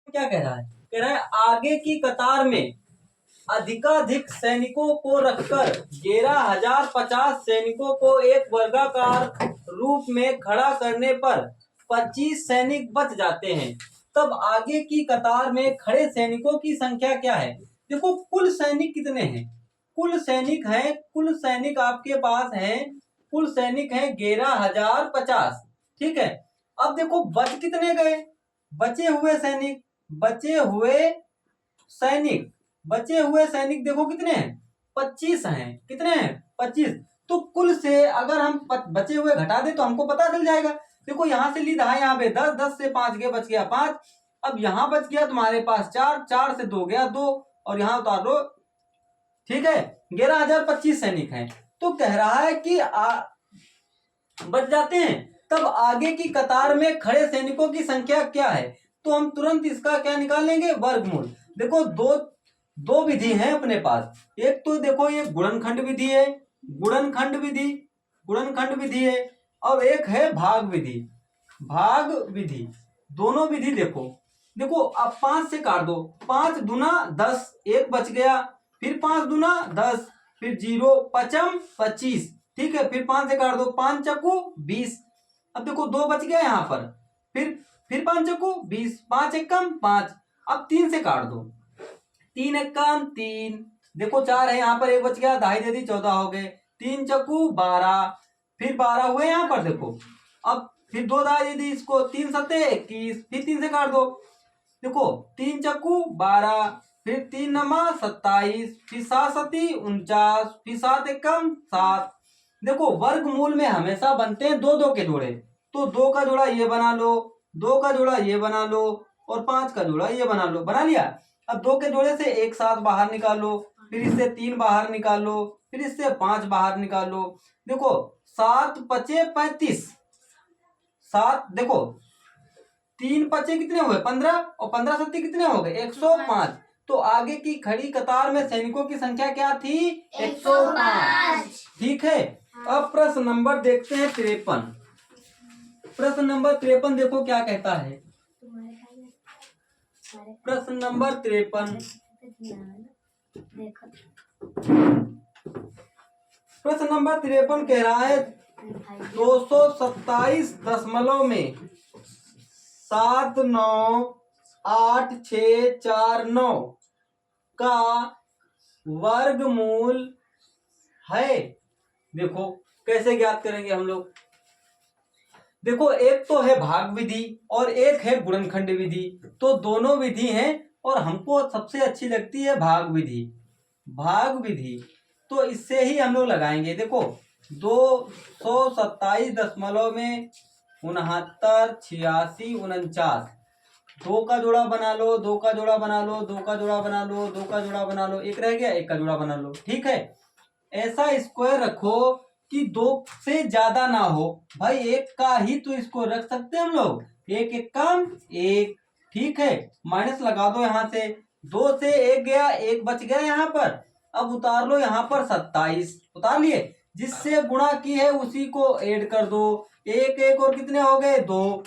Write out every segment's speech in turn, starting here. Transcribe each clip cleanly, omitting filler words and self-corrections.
क्या कह रहा है? कह रहा है आगे की कतार में अधिकाधिक सैनिकों को रखकर 11,050 सैनिकों को एक वर्गाकार रूप में खड़ा करने पर 25 सैनिक बच जाते हैं। तब आगे की कतार में खड़े सैनिकों की संख्या क्या है? देखो कुल सैनिक कितने हैं? कुल सैनिक आपके पास है, कुल सैनिक है 11,050। ठीक है। अब देखो बच कितने गए? बचे हुए सैनिक बचे हुए सैनिक देखो कितने हैं? 25 हैं। कितने हैं? 25। तो कुल से अगर हम बचे हुए घटा दे तो हमको पता चल जाएगा। देखो यहां से लीधा है, यहाँ पे 10, 10 से 5 गए, बच गया 5। अब यहाँ बच गया तुम्हारे पास 4, 4 से 2 गया 2, और यहाँ उतार लो। ठीक है, 11,025 सैनिक हैं। तो कह रहा है कि बच जाते हैं। तब आगे की कतार में खड़े सैनिकों की संख्या क्या है? तो हम तुरंत इसका क्या निकाल लेंगे? वर्गमूल। देखो दो विधि है अपने पास। एक तो देखो ये गुणनखंड विधि है, गुणनखंड विधि है, और एक है भाग विधि। दोनों विधि देखो अब 5 से काट दो। 5 दूना 10, एक बच गया, फिर 5 दूना 10, फिर 0 पचम 25। ठीक है, फिर 5 से काट दो, 5 चक्कू 20। अब देखो 2 बच गया यहाँ पर, फिर 5 चक्कू 20, 5 एकम 5। अब 3 से काट दो, 3 एकम 3। देखो 4 है यहाँ पर, एक बच गया, ढाई दे दी, 14 हो गए। 3 चक्कू 12, फिर 12 हुए यहाँ पर। देखो अब फिर 2 दाई दे दी इसको, 3 सत्ते 21, फिर 3 से काट दो। देखो 3 चक्कू 12, फिर 3 नमा 27, फिर 7 सती 49, फिर 7 एकम 7। देखो वर्गमूल में हमेशा बनते हैं 2 2 के जोड़े। तो 2 का जोड़ा ये बना लो, 2 का जोड़ा ये बना लो, और 5 का जोड़ा ये बना लो। बना लिया। अब 2 के जोड़े से एक 7 बाहर निकालो, फिर इससे 3 बाहर निकालो, फिर इससे 5 बाहर निकालो। देखो 7 पचे 35, 7 देखो 3 पचे कितने हुए? 15, और 15 सत्ती कितने हो गए? 105। तो आगे की खड़ी कतार में सैनिकों की संख्या क्या थी? 105। ठीक है। अब प्रश्न नंबर देखते हैं 53। प्रश्न नंबर 53 देखो क्या कहता है। प्रश्न नंबर 53, प्रश्न नंबर 53 कह रहा है 227 में 798,649 का वर्गमूल है। देखो कैसे ज्ञात करेंगे हम लोग। देखो एक तो है भाग विधि और एक है गुणनखंड विधि। तो दोनों विधि हैं, और हमको सबसे अच्छी लगती है भाग विधि। तो इससे ही हम लोग लगाएंगे। देखो 227 में 69, 86, 49, 2 का जोड़ा बना लो, 2 का जोड़ा बना लो, 2 का जोड़ा बना लो, 2 का जोड़ा बना लो, एक रह गया, एक का जोड़ा बना लो। ठीक है, ऐसा स्क्वायर रखो कि 2 से ज्यादा ना हो। भाई एक का ही तो इसको रख सकते हैं हम लोग। एक एक कम एक। ठीक है, माइनस लगा दो यहाँ से। 2 से 1 गया, 1 बच गया यहाँ पर। अब उतार लो यहाँ पर 27, उतार लिए। जिससे गुणा की है उसी को ऐड कर दो। एक एक और कितने हो गए? 2।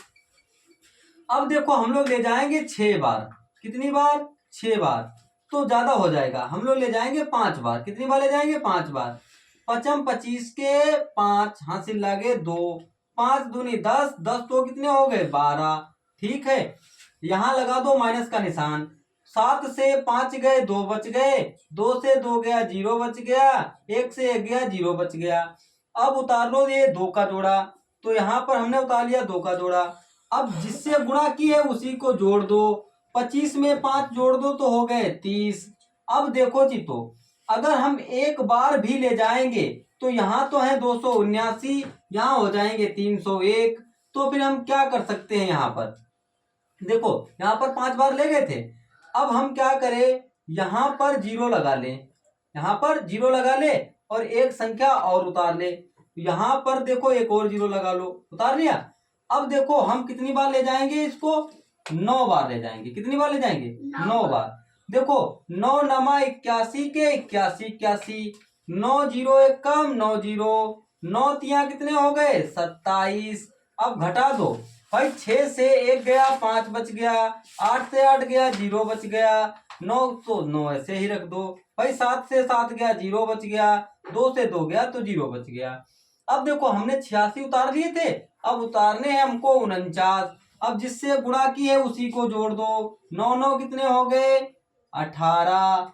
अब देखो हम लोग ले जाएंगे 6 बार। कितनी बार? 6 बार। तो ज्यादा हो जाएगा, हम लोग ले जाएंगे 5 बार। कितनी बार ले जाएंगे? 5 बार। पचम 25 के 5, हासिल लागे 2, 5 दूनी 10, 10 तो कितने हो गए? 12। ठीक है, यहां लगा दो माइनस का निशान। 7 से 5 गए, 2 बच गए, 2 से 2 गया, 0 बच गया, 1 से 1 गया, 0 बच गया। अब उतार लो ये 2 का जोड़ा। तो यहाँ पर हमने उतार लिया 2 का जोड़ा। अब जिससे गुणा की है उसी को जोड़ दो। 25 में 5 जोड़ दो तो हो गए 30। अब देखो जी, तो अगर हम एक बार भी ले जाएंगे तो यहाँ तो है 279, यहाँ हो जाएंगे 301। तो फिर हम क्या कर सकते हैं? यहाँ पर देखो, यहाँ पर 5 बार ले गए थे। अब हम क्या करें? यहाँ पर 0 लगा ले, यहाँ पर 0 लगा ले, और एक संख्या और उतार ले। यहाँ पर देखो एक और 0 लगा लो, उतार लिया। अब देखो हम कितनी बार ले जाएंगे इसको? 9 बार ले जाएंगे। कितनी बार ले जाएंगे? 9 बार। देखो 9 नमा 81 के 81, 81, 9 0 1 कम 9 0, 9 तिया कितने हो गए? 27। अब घटा दो, भाई 6 से 1 गया 5 बच गया, 8 से 8 गया 0 बच गया, 9 तो 9 ऐसे ही रख दो भाई, 7 से 7 गया 0 बच गया, 2 से 2 गया तो 0 बच गया। अब देखो हमने 86 उतार लिए थे, अब उतारने हैं हमको 49। अब जिससे गुणा की है उसी को जोड़ दो, 9 9 कितने हो गए 18।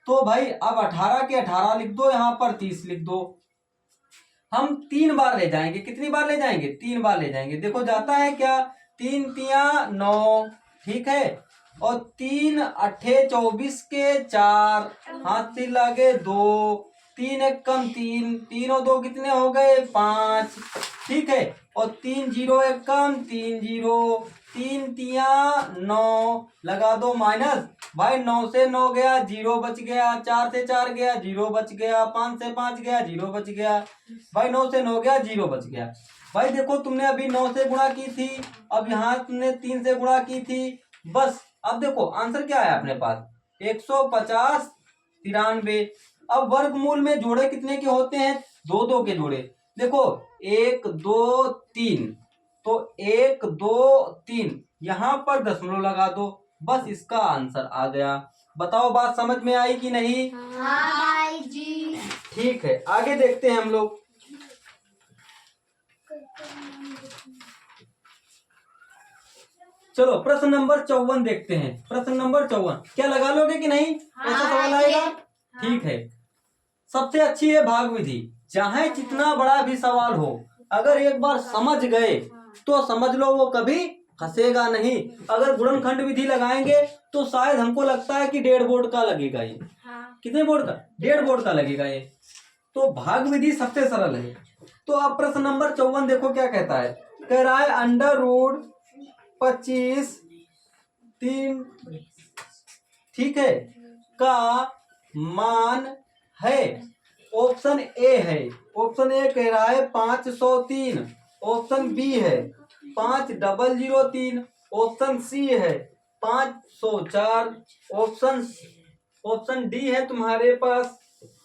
तो भाई अब 18 के 18 लिख दो, यहाँ पर 30 लिख दो। हम 3 बार ले जाएंगे, कितनी बार ले जाएंगे 3 बार ले जाएंगे। देखो जाता है क्या, 3 तिया 9, ठीक है, और 3 अट्ठे 24 के 4, हाथ से लगे 2, 3 एक कम 3, 3 और 2 कितने हो गए 5, ठीक है, और 3 0 एक कम 3 0, 3 तिया 9, लगा दो माइनस, भाई 9 से 9 गया 0 बच गया, 4 से 4 गया 0 बच गया, 5 से 5 गया 0 बच गया, भाई 9 से 9 गया 0 बच गया। भाई देखो तुमने अभी 9 से गुणा की थी, अब यहाँ तुमने 3 से गुणा की थी, बस अब देखो आंसर क्या है अपने पास 150 93। अब वर्गमूल में जोड़े कितने के होते हैं, 2 2 के जोड़े। देखो 1 2 3, तो 1 2 3, यहाँ पर दशमलव लगा दो, बस इसका आंसर आ गया। बताओ बात समझ में आई कि नहीं? हाँ भाई जी। ठीक है, आगे देखते हैं हम लोग। चलो प्रश्न नंबर 54 देखते हैं। प्रश्न नंबर 54 क्या लगा लोगे कि नहीं? ऐसा सवाल आएगा। ठीक है, सबसे अच्छी है भाग विधि। चाहे जितना बड़ा भी सवाल हो, अगर एक बार समझ गए तो समझ लो वो कभी फंसेगा नहीं। अगर गुणनखंड विधि लगाएंगे तो शायद हमको लगता है कि 1.5 बोर्ड का लगेगा ये। कितने बोर्ड का? 1.5 बोर्ड का लगेगा ये। तो भाग विधि सबसे सरल है। तो अब प्रश्न नंबर 54 देखो क्या कहता है। कह रहा है अंडर रूट 25 3, ठीक है, का मान है। ऑप्शन ए है, ऑप्शन ए कह रहा है 503, ऑप्शन बी है 5003, ऑप्शन सी है 504, ऑप्शन डी है तुम्हारे पास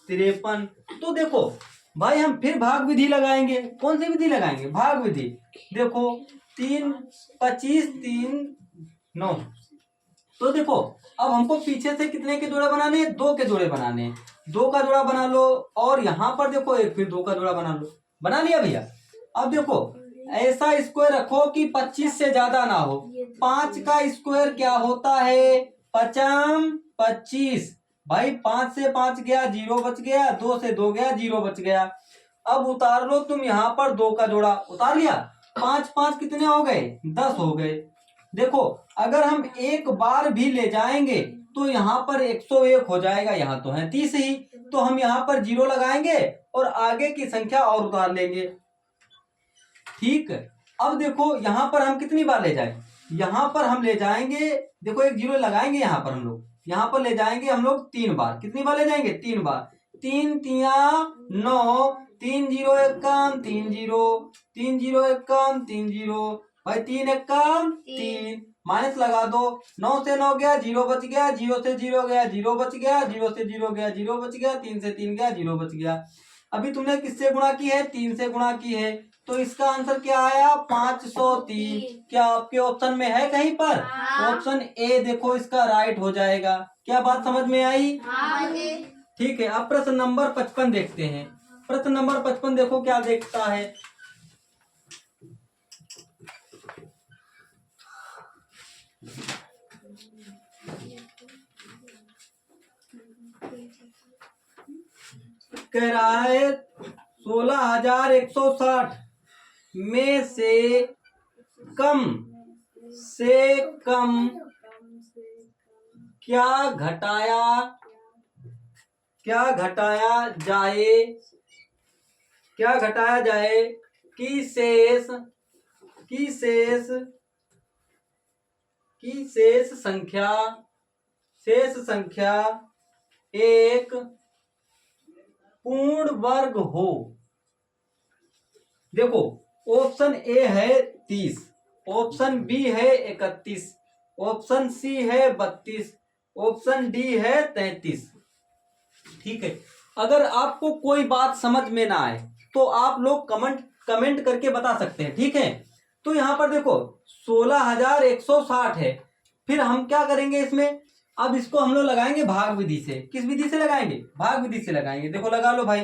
53। तो देखो भाई हम फिर भाग विधि लगाएंगे। कौन सी विधि लगाएंगे? भाग विधि। देखो 3 25 3 9, तो देखो अब हमको पीछे से कितने के जोड़े बनाने हैं? 2 के जोड़े बनाने हैं। 2 का जोड़ा बना लो, और यहाँ पर देखो एक फिर 2 का जोड़ा बना लो। बना लिया भैया? अब देखो ऐसा स्क्वायर रखो कि 25 से ज्यादा ना हो। 5 का स्क्वायर क्या होता है? 5 25। भाई 5 से 5 गया 0 बच गया, 2 से 2 गया 0 बच गया। अब उतार लो तुम यहाँ पर 2 का जोड़ा, उतार लिया। 5 5 कितने हो गए? 10 हो गए। देखो अगर हम एक बार भी ले जाएंगे तो यहाँ पर 101 हो जाएगा, यहाँ तो है 30 ही, तो हम यहाँ पर 0 लगाएंगे और आगे की संख्या और उतार लेंगे। ठीक, अब देखो यहाँ पर हम कितनी बार ले जाएं? यहाँ पर हम ले जाएंगे, देखो एक 0 लगाएंगे यहाँ पर हम लोग, यहाँ पर ले जाएंगे हम लोग 3 बार। कितनी बार ले जाएंगे? 3 बार। 3 तिया 9, 3 0 1 कम 3 0, 3 0 1 कम 3 0, भाई 3 1 कम 3, माइनस लगा दो। 9 से 9 गया 0 बच गया, 0 से 0 गया 0 बच गया, 0 से 0 गया 0 बच गया, 3 से 3 गया 0 बच गया। अभी तुमने किससे गुणा की है? 3 से गुणा की है, तो इसका आंसर क्या आया? 503। क्या आपके ऑप्शन में है कहीं पर? ऑप्शन ए देखो इसका राइट हो जाएगा। क्या बात समझ में आई? ठीक है, अब प्रश्न नंबर 55 देखते हैं। प्रश्न नंबर 55 देखो क्या देखता है। कह रहा है 16,160 में से कम क्या घटाया जाए कि शेष संख्या एक पूर्ण वर्ग हो। देखो ऑप्शन ए है 30, ऑप्शन बी है 31, ऑप्शन सी है 32, ऑप्शन डी है 33। ठीक है, अगर आपको कोई बात समझ में ना आए तो आप लोग कमेंट करके बता सकते हैं। ठीक है, तो यहाँ पर देखो 16,160 है। फिर हम क्या करेंगे इसमें, अब इसको हम लोग लगाएंगे भाग विधि से। किस विधि से लगाएंगे? भाग विधि से लगाएंगे। देखो लगा लो भाई,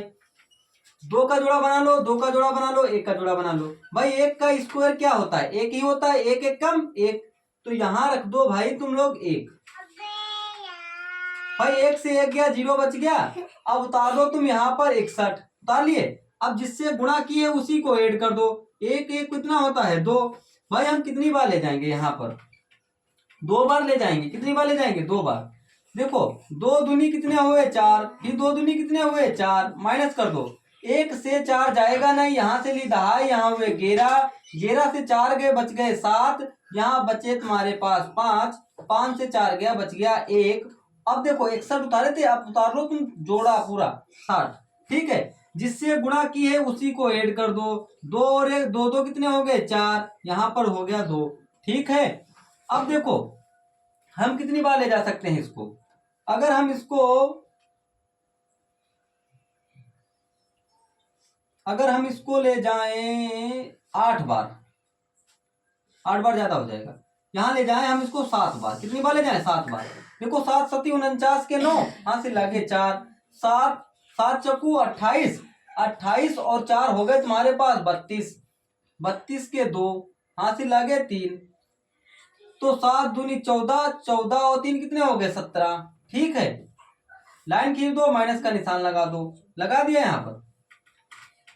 2 का जोड़ा बना लो, 2 का जोड़ा बना लो, 1 का जोड़ा बना लो। भाई 1 का स्क्वायर क्या होता है? 1 ही होता है, 1 1 कम 1, तो यहाँ रख दो भाई तुम लोग 1। भाई 1 से 1 गया, 0 बच गया। अब उतार दो तुम यहाँ पर 61, उतार लिए। अब जिससे गुणा किए उसी को ऐड कर दो। 1 1 कितना होता है? 2। भाई हम कितनी बार ले जाएंगे यहाँ पर? 2 बार ले जाएंगे। कितनी बार ले जाएंगे? 2 बार। देखो 2 दूनी कितने हुए? 4। फिर 2 दूनी कितने हुए? 4। माइनस कर दो, 1 से 4 जाएगा नहीं, यहाँ से ली 10, यहाँ हुए 11, 11 से 4 गए, बच गए 7, यहाँ बचे तुम्हारे पास 5, 5 से 4 गया, बच गया 1। अब देखो 61 उतारे थे, अब उतार लो तुम जोड़ा पूरा 60। ठीक है, जिससे गुणा की है उसी को ऐड कर दो। 2 और 1, 2 2 कितने हो गए? 4, यहाँ पर हो गया 2। ठीक है, अब देखो हम कितनी बार ले जा सकते हैं इसको? अगर हम इसको ले जाएं 8 बार, 8 बार ज्यादा हो जाएगा। यहाँ ले जाएं हम इसको 7 बार। कितनी बार ले जाएं? 7 बार। देखो 7 सती 49 के 9, यहाँ से लगे 4, 7 7 चक्कू 28, 28 और 4 हो गए तुम्हारे पास 32, 32 के 2, यहाँ से लगे 3, तो 7 दूनी 14, 14 और 3 कितने हो गए? 17। ठीक है, लाइन खींच दो, माइनस का निशान लगा दो। लगा दिया यहाँ पर।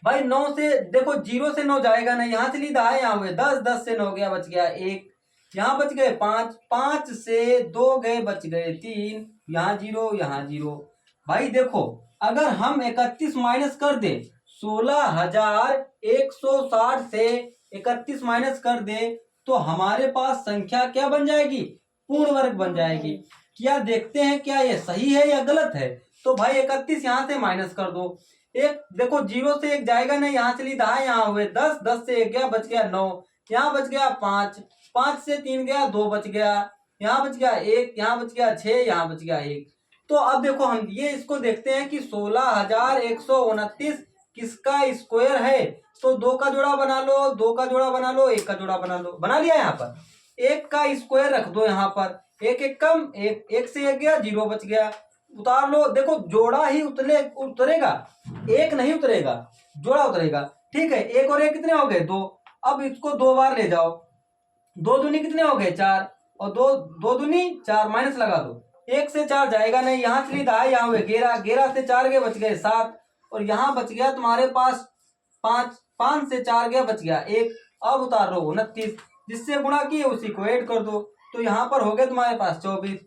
भाई 9 से देखो 0 से 9 जाएगा नहीं, यहाँ से लीधा है, यहाँ हुए 10, 10 से 9 गया, बच गया 1, यहाँ बच गए 5, 5 से 2 गए, बच गए 3, यहाँ 0, यहाँ 0। भाई देखो अगर हम 31 माइनस कर दे, 16,160 से 31 माइनस कर दे, तो हमारे पास संख्या क्या बन जाएगी? पूर्ण वर्ग बन जाएगी। क्या देखते हैं क्या ये सही है या गलत है? तो भाई 31 यहाँ से माइनस कर दो। एक देखो 0 से 1 जाएगा नहीं, यहाँ से ली 10, यहाँ हुए 10, 10 से 1 गया, बच गया 9, यहाँ बच गया 5, 5 से 3 गया, 2 बच गया, यहाँ बच गया 1, यहाँ बच गया 6, यहाँ बच गया 1। तो अब देखो हम ये इसको देखते हैं कि 16,129 किसका स्क्वायर है। तो 2 का जोड़ा बना लो, 2 का जोड़ा बना लो, 1 का जोड़ा बना लो। बना लिया। यहाँ पर 1 का स्क्वायर रख दो, यहाँ पर 1 1 कम 1, 1 से 1 गया, 0 बच गया। उतार लो, देखो जोड़ा ही उतरेगा, 1 नहीं उतरेगा, जोड़ा उतरेगा। ठीक है, 1 और 1 कितने हो गए? 2। अब इसको 2 बार ले जाओ, 2 दूनी कितने हो गए? 4, और 2 दूनी 4, माइनस लगा दो, 1 से 4 जाएगा नहीं, यहाँ से लीधा है, यहाँ हुए 11, 11 से 4 गए, बच गए 7, और यहाँ बच गया तुम्हारे पास 5, 5 से 4 गया, बच गया 1। अब उतार लो 29, जिससे गुणा किए उसी को ऐड कर दो, तो यहाँ पर हो गया तुम्हारे पास 24।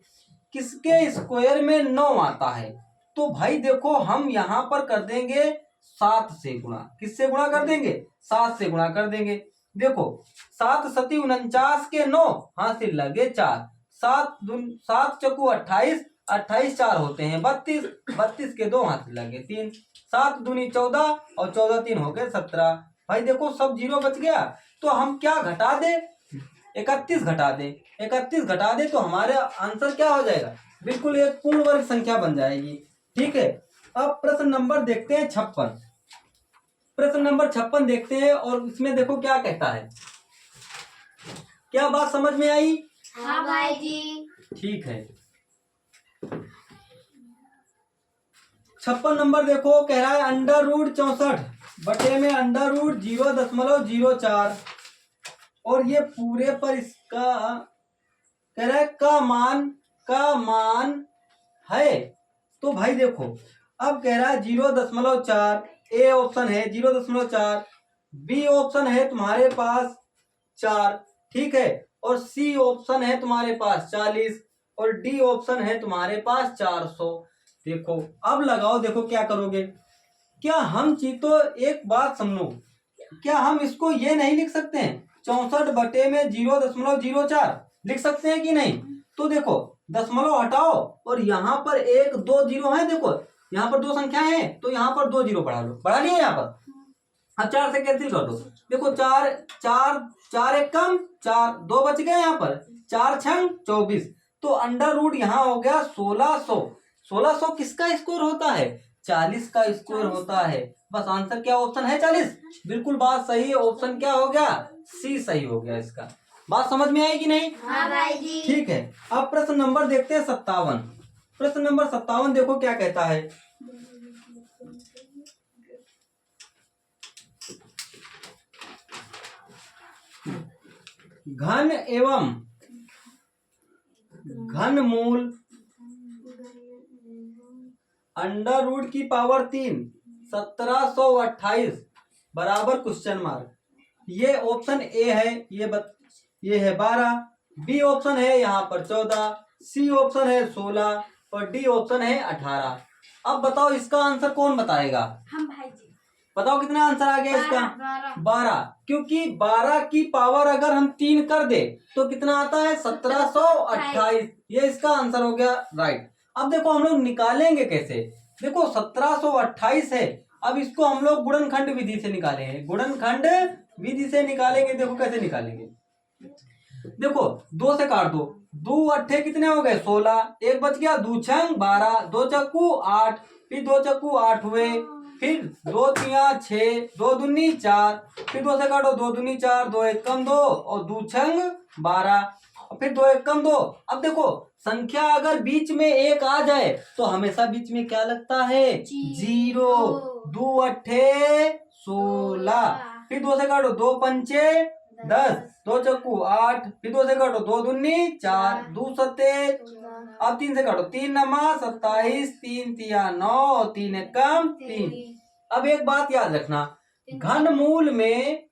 किसके स्क्वायर में 9 आता है? तो भाई देखो हम यहाँ पर कर देंगे 7 से गुणा। किससे गुणा कर देंगे? 7 से गुणा कर देंगे। देखो 7 सती 49 के 9, हाँ से लगे 4, 7 चक्कू 28, 28 4 होते हैं 32, 32 के 2, हाथ लगे 3, 7 दूनी 14 और 14 3 हो गए 17। भाई देखो सब 0 बच गया। तो हम क्या घटा दे? 31 घटा दे, 31 घटा दे, तो हमारा आंसर क्या हो जाएगा? बिल्कुल एक पूर्ण वर्ग संख्या बन जाएगी। ठीक है, अब प्रश्न नंबर देखते हैं 56। प्रश्न नंबर 56 देखते हैं, और इसमें देखो क्या कहता है। क्या बात समझ में आई? हाँ भाई जी। ठीक है, 56 नंबर देखो, कह रहा है अंडर रूट 64 बटे में अंडर रूट 0.04, और ये पूरे पर इसका कह रहा है का मान है। तो भाई देखो अब कह रहा है 0.4, ए ऑप्शन है 0.4, बी ऑप्शन है तुम्हारे पास 4, ठीक है, और सी ऑप्शन है तुम्हारे पास 40, और डी ऑप्शन है तुम्हारे पास 400। देखो अब लगाओ, देखो क्या करोगे। क्या हम चीतो एक बात समझो, क्या हम इसको ये नहीं लिख सकते हैं 64 बटे में 0.04 लिख सकते हैं कि नहीं? तो देखो दशमलव हटाओ, और यहाँ पर 1 2 0 है, देखो यहाँ पर 2 संख्याएं हैं, तो यहाँ पर 2 0 बढ़ा लो, बढ़ा लिया यहाँ पर। अब 4 से कैंसिल कर दो, देखो 4 4 4 1 कम 4, 2 बच गए, यहाँ पर 4 6 24, तो अंडर रूट यहाँ हो गया 1600। 1600 किसका स्क्वायर होता है? 40 का स्क्वायर होता है। बस आंसर क्या ऑप्शन है 40। बिल्कुल बात सही है, ऑप्शन क्या हो गया, सी सही हो गया इसका। बात समझ में आई कि नहीं? हाँ भाई जी। ठीक है, अब प्रश्न नंबर देखते हैं 57। प्रश्न नंबर 57 देखो क्या कहता है। घन एवं घनमूल अंडर रूट की पावर 3 1728 बराबर क्वेश्चन मार्क। ये ऑप्शन ए है, ये है 12, बी ऑप्शन है यहाँ पर 14, सी ऑप्शन है 16 और डी ऑप्शन है 18। अब बताओ इसका आंसर कौन बताएगा? हम भाई जी। बताओ कितना आंसर आ गया इसका? 12, क्योंकि 12 की पावर अगर हम 3 कर दे तो कितना आता है 1728। ये इसका आंसर हो गया राइट। अब देखो हम लोग निकालेंगे कैसे। देखो 1728 है, अब इसको हम लोग गुणनखंड विधि से निकालेंगे। गुणनखंड विधि से निकालेंगे, देखो कैसे निकालेंगे। देखो 2 से काट दो, 2 अट्ठे कितने हो गए 16, एक बच गया 2 छंग 12, 2 चक्कू 8, फिर 2 चक्कू 8 हुए, फिर 2 तिया 6, 2 दूनी 4, फिर 2 से काटो 2 दूनी 4, 2 एकम 2 और 2 छंग 12, फिर 2 एकम 2। अब देखो संख्या अगर बीच में एक आ जाए तो हमेशा बीच में क्या लगता है, 0। 2 अट्ठे 16, फिर 2 से काटो 2 पंचे 10, 2 चक्कू 8, फिर 2 से काटो 2 दूनी 4, 2 सत्ते, अब 3 से काटो 3 नमा 27, 3 तिया 9 और 3 एकम 3। अब एक बात याद रखना, घनमूल में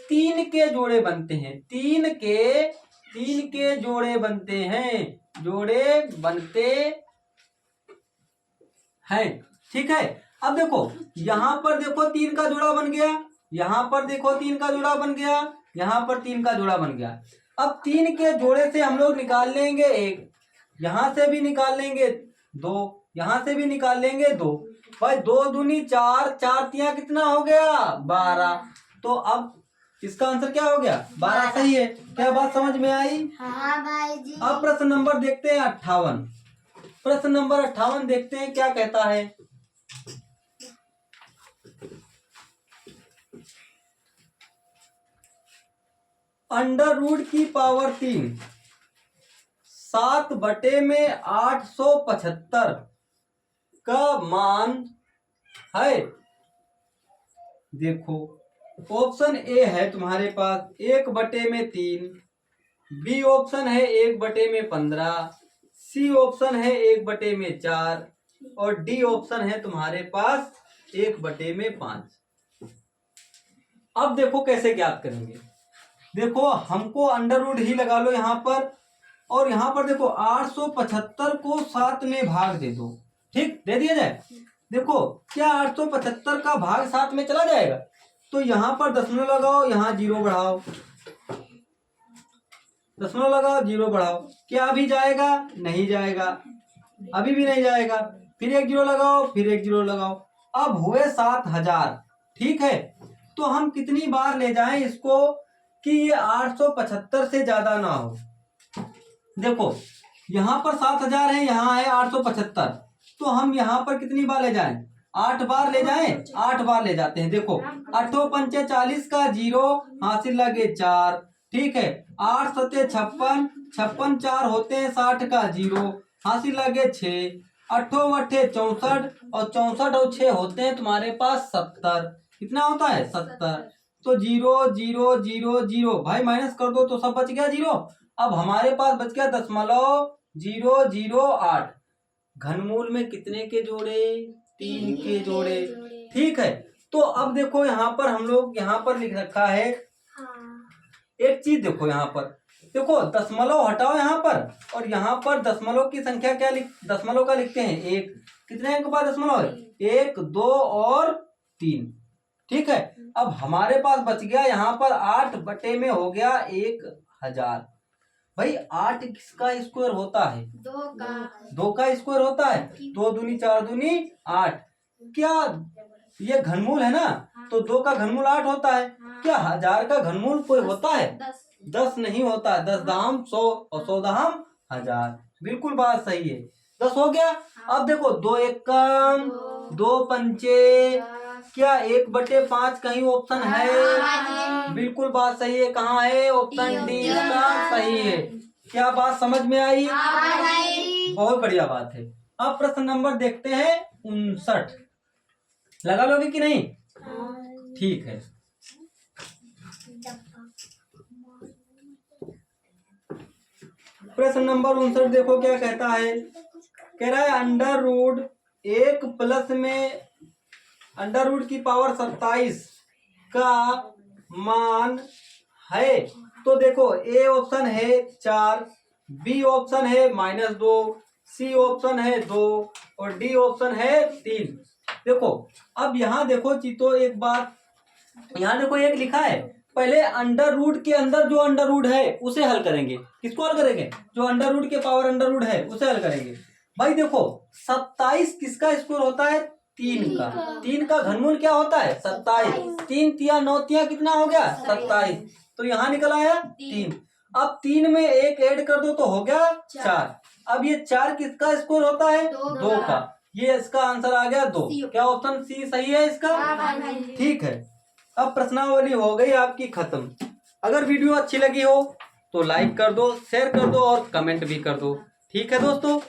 3 के जोड़े बनते हैं, 3 के जोड़े बनते हैं, ठीक है। अब देखो यहाँ पर देखो 3 का जोड़ा बन गया, यहाँ पर देखो 3 का जोड़ा बन गया, यहाँ पर 3 का जोड़ा बन गया। अब 3 के जोड़े से हम लोग निकाल लेंगे 1, यहाँ से भी निकाल लेंगे 2, यहाँ से भी निकाल लेंगे 2। भाई 2 दूनी 4, 4 तिया कितना हो गया 12। तो अब इसका आंसर क्या हो गया 12 सही है। क्या बात समझ में आई? हाँ भाई जी। अब प्रश्न नंबर देखते हैं 58। प्रश्न नंबर 58 देखते हैं क्या कहता है। अंडर रूट की पावर 3 7 बटे में 875 का मान है। देखो ऑप्शन ए है तुम्हारे पास 1 बटे में 3, बी ऑप्शन है 1 बटे में 15, सी ऑप्शन है 1 बटे में 4 और डी ऑप्शन है तुम्हारे पास 1 बटे में 5। अब देखो कैसे ज्ञात करेंगे। देखो हमको अंडर रूट ही लगा लो यहाँ पर, और यहाँ पर देखो 875 को 7 में भाग दे दो, ठीक दे दिया जाए। देखो क्या 875 का भाग 7 में चला जाएगा, तो यहाँ पर दशमलव लगाओ, यहाँ 0 बढ़ाओ, दशमलव लगाओ 0 बढ़ाओ, क्या अभी जाएगा? नहीं जाएगा, अभी भी नहीं जाएगा। फिर 1 0 लगाओ, फिर 1 0 लगाओ, अब हुए 7000, ठीक है। तो हम कितनी बार ले जाएं इसको कि ये 875 से ज्यादा ना हो। देखो यहाँ पर 7000 है, यहाँ है 875, तो हम यहाँ पर कितनी बार ले जाएं? 8 बार ले जाएं, 8 बार ले जाते हैं। देखो 8 पंचे 40 का 0 हासिल लगे 4, ठीक है। 8 सत्ते 56, 56 4 होते हैं 60 का 0 हासिल लगे 6, 8 अट्ठे 64 और 64 और 6 होते हैं तुम्हारे पास 70। कितना होता है 70। तो 0 0 0 0 भाई माइनस कर दो तो सब बच गया 0। अब हमारे पास बच गया 0.008। घनमूल में कितने के जोड़े? 3 के जोड़े, ठीक है। तो अब देखो यहाँ पर हम लोग यहाँ पर लिख रखा है एक चीज, देखो यहाँ पर देखो दशमलव हटाओ यहाँ पर, और यहाँ पर दशमलव की संख्या क्या दशमलव का लिखते हैं 1। कितने अंक बाद दशमलव है? 1 2 और 3, ठीक है। अब हमारे पास बच गया यहाँ पर 8 बटे में हो गया 1000। भाई 8 किसका स्क्वायर होता है? 2 का स्क्वायर होता है। 2 दूनी 4 दूनी 8। क्या ये घनमूल है ना, तो 2 का घनमूल 8 होता है। क्या 1000 का घनमूल कोई होता है? 10 नहीं होता है। 10 दाम 100 और 100 दाम 1000। बिल्कुल बात सही है। 10 हो गया। अब देखो 2 एकम 2 पंचे, क्या 1/5 कहीं ऑप्शन है? बिल्कुल बात सही है। कहाँ है? ऑप्शन डी इसका सही है। क्या बात समझ में आई? बहुत बढ़िया बात है। अब प्रश्न नंबर देखते हैं 59। लगा लोगे कि नहीं? ठीक है। प्रश्न नंबर 59 देखो क्या कहता है। कह रहा है अंडर रूट 1 प्लस में अंडर रूट की पावर 27 का मान है। तो देखो ए ऑप्शन है 4, बी ऑप्शन है -2, सी ऑप्शन है 2 और डी ऑप्शन है 3। देखो अब यहाँ देखो चीतो एक बात, यहाँ देखो एक लिखा है, पहले अंडर रूट के अंदर जो अंडर रूट है उसे हल करेंगे। किसको हल करेंगे? जो अंडर रूट के पावर अंडर रूट है उसे हल करेंगे। भाई देखो 27 किसका स्क्वायर होता है? 3 का। 3 का घनमूल क्या होता है? 27। 3 तिया 9 तिया कितना हो गया? 27। तो यहाँ निकल आया 3। अब 3 में 1 ऐड कर दो तो हो गया 4। अब ये 4 किसका स्क्वायर होता है? 2 का। ये इसका आंसर आ गया 2। क्या ऑप्शन सी सही है इसका? ठीक है। अब प्रश्नावली हो गई आपकी खत्म। अगर वीडियो अच्छी लगी हो तो लाइक कर दो, शेयर कर दो और कमेंट भी कर दो। ठीक है दोस्तों।